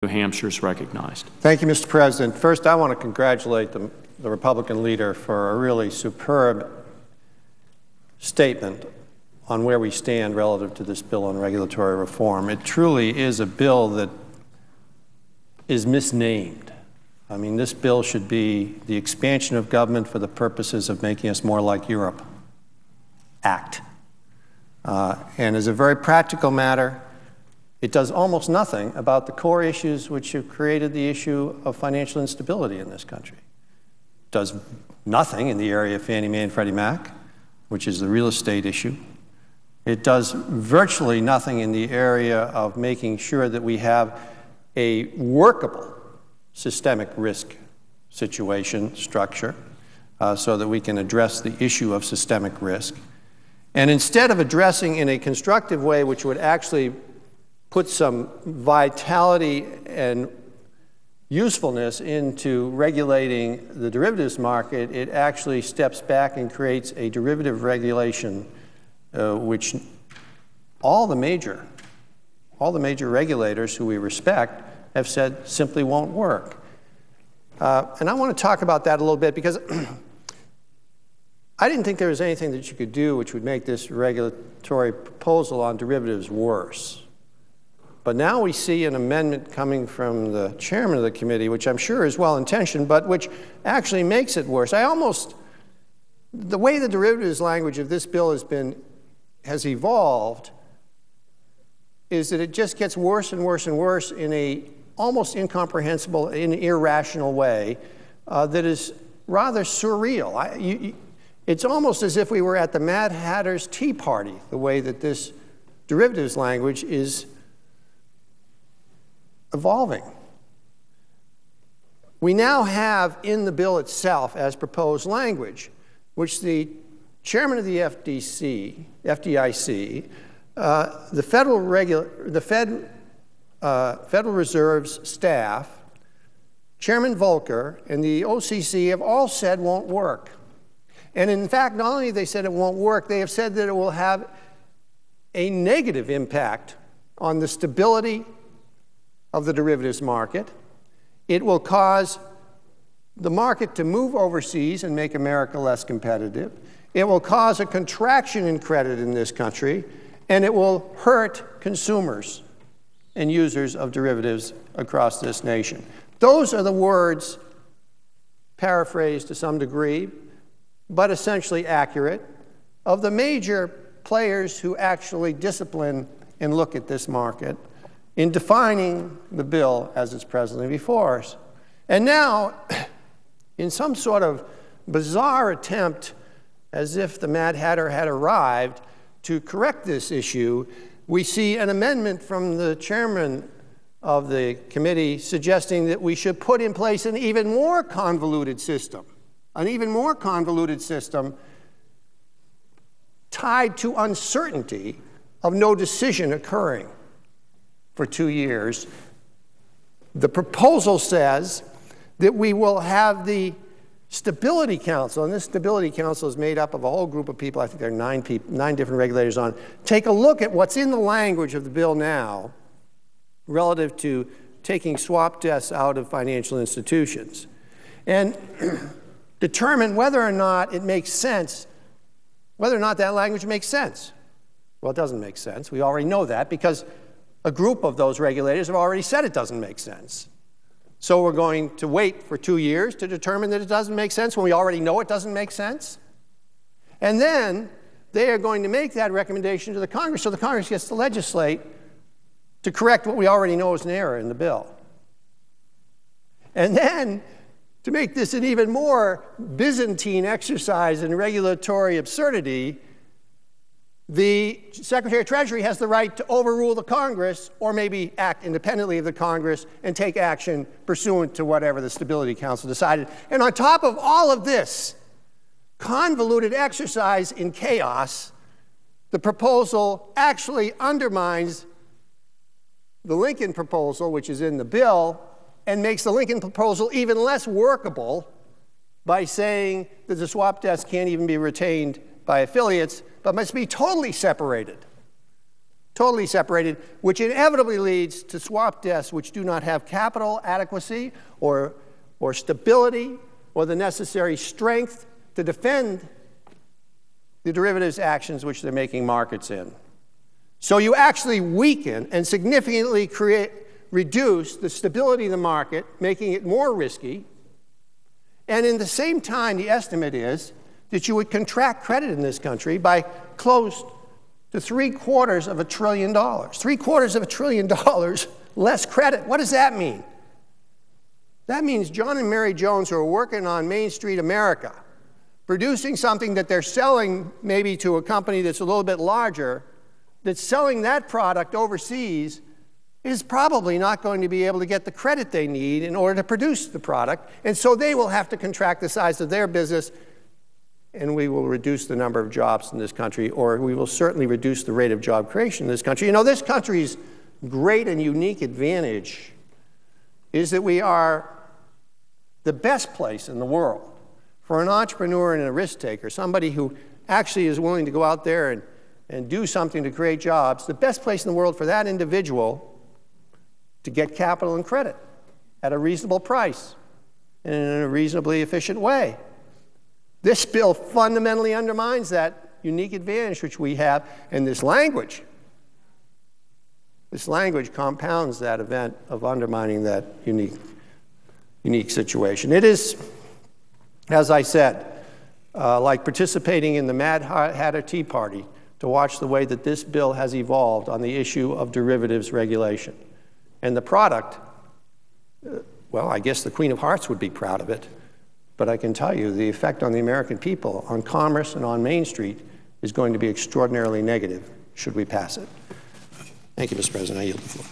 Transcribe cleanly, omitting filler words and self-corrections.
New Hampshire is recognized. Thank you, Mr. President. First, I want to congratulate the Republican leader for a really superb statement on where we stand relative to this bill on regulatory reform. It truly is a bill that is misnamed. I mean, this bill should be the expansion of government for the purposes of making us more like Europe. Act. And as a very practical matter, it does almost nothing about the core issues which have created the issue of financial instability in this country. It does nothing in the area of Fannie Mae and Freddie Mac, which is the real estate issue. It does virtually nothing in the area of making sure that we have a workable systemic risk situation structure so that we can address the issue of systemic risk. And instead of addressing in a constructive way which would actually put some vitality and usefulness into regulating the derivatives market, it actually steps back and creates a derivative regulation which all the major regulators who we respect have said simply won't work. And I want to talk about that a little bit because I didn't think there was anything that you could do which would make this regulatory proposal on derivatives worse. But now we see an amendment coming from the chairman of the committee, which I'm sure is well-intentioned, but which actually makes it worse. The way the derivatives language of this bill has evolved is that it just gets worse and worse and worse in a almost incomprehensible, irrational way that is rather surreal. It's almost as if we were at the Mad Hatter's Tea Party, the way that this derivatives language is evolving. We now have in the bill itself as proposed language, which the chairman of the FDIC, the Federal Reserve's staff, Chairman Volcker, and the OCC have all said won't work. And in fact, not only have they said it won't work, they have said that it will have a negative impact on the stability of the derivatives market. It will cause the market to move overseas and make America less competitive. It will cause a contraction in credit in this country, and it will hurt consumers and users of derivatives across this nation. Those are the words, paraphrased to some degree, but essentially accurate, of the major players who actually discipline and look at this market in defining the bill as it's presently before us. And now, in some sort of bizarre attempt, as if the Mad Hatter had arrived to correct this issue, we see an amendment from the chairman of the committee suggesting that we should put in place an even more convoluted system tied to uncertainty of no decision occurring for 2 years. The proposal says that we will have the Stability Council, and this Stability Council is made up of a whole group of people, I think there are 9 different regulators on, take a look at what's in the language of the bill now relative to taking swap desks out of financial institutions and determine whether or not it makes sense, whether or not that language makes sense. Well, it doesn't make sense. We already know that because a group of those regulators have already said it doesn't make sense. So we're going to wait for 2 years to determine that it doesn't make sense when we already know it doesn't make sense. And then they are going to make that recommendation to the Congress, so the Congress gets to legislate to correct what we already know is an error in the bill. And then, to make this an even more Byzantine exercise in regulatory absurdity, the Secretary of Treasury has the right to overrule the Congress or maybe act independently of the Congress and take action pursuant to whatever the Stability Council decided. And on top of all of this convoluted exercise in chaos, the proposal actually undermines the Lincoln proposal, which is in the bill, and makes the Lincoln proposal even less workable by saying that the swap desk can't even be retained by affiliates, but must be totally separated totally separated, which inevitably leads to swap desks which do not have capital adequacy or stability or the necessary strength to defend the derivatives actions which they're making markets in. So you actually weaken and significantly reduce the stability of the market, making it more risky. And in the same time, the estimate is that you would contract credit in this country by close to $750 billion. $750 billion less credit. What does that mean? That means John and Mary Jones, who are working on Main Street America, producing something that they're selling maybe to a company that's a little bit larger, that's selling that product overseas, is probably not going to be able to get the credit they need in order to produce the product. And so they will have to contract the size of their business, and we will reduce the number of jobs in this country, or we will certainly reduce the rate of job creation in this country. You know, this country's great and unique advantage is that we are the best place in the world for an entrepreneur and a risk taker, somebody who actually is willing to go out there and do something to create jobs, the best place in the world for that individual to get capital and credit at a reasonable price and in a reasonably efficient way. This bill fundamentally undermines that unique advantage which we have, and this language compounds that event of undermining that unique situation. It is, as I said, like participating in the Mad Hatter Tea Party to watch the way that this bill has evolved on the issue of derivatives regulation. And the product, well, I guess the Queen of Hearts would be proud of it, but I can tell you the effect on the American people, on commerce and on Main Street, is going to be extraordinarily negative should we pass it. Thank you, Mr. President. I yield the floor.